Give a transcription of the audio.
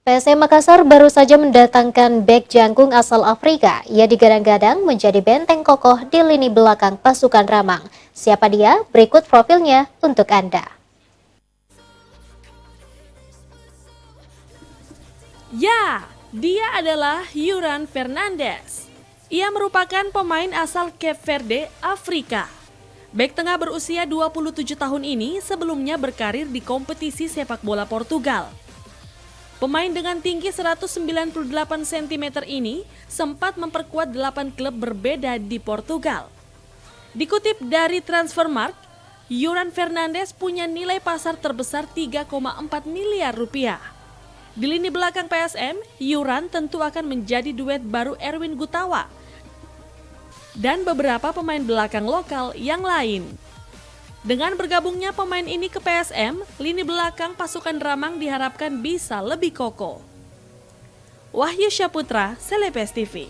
PSM Makassar baru saja mendatangkan bek jangkung asal Afrika. Ia digadang-gadang menjadi benteng kokoh di lini belakang pasukan Ramang. Siapa dia? Berikut profilnya untuk Anda. Ya, dia adalah Yuran Fernandes. Ia merupakan pemain asal Cape Verde, Afrika. Bek tengah berusia 27 tahun ini sebelumnya berkarir di kompetisi sepak bola Portugal. Pemain dengan tinggi 198 cm ini sempat memperkuat 8 klub berbeda di Portugal. Dikutip dari Transfermarkt, Yuran Fernandes punya nilai pasar terbesar 3,4 miliar rupiah. Di lini belakang PSM, Yuran tentu akan menjadi duet baru Erwin Gutawa dan beberapa pemain belakang lokal yang lain. Dengan bergabungnya pemain ini ke PSM, lini belakang pasukan Ramang diharapkan bisa lebih kokoh. Wahyu Syaputra, Selepes TV.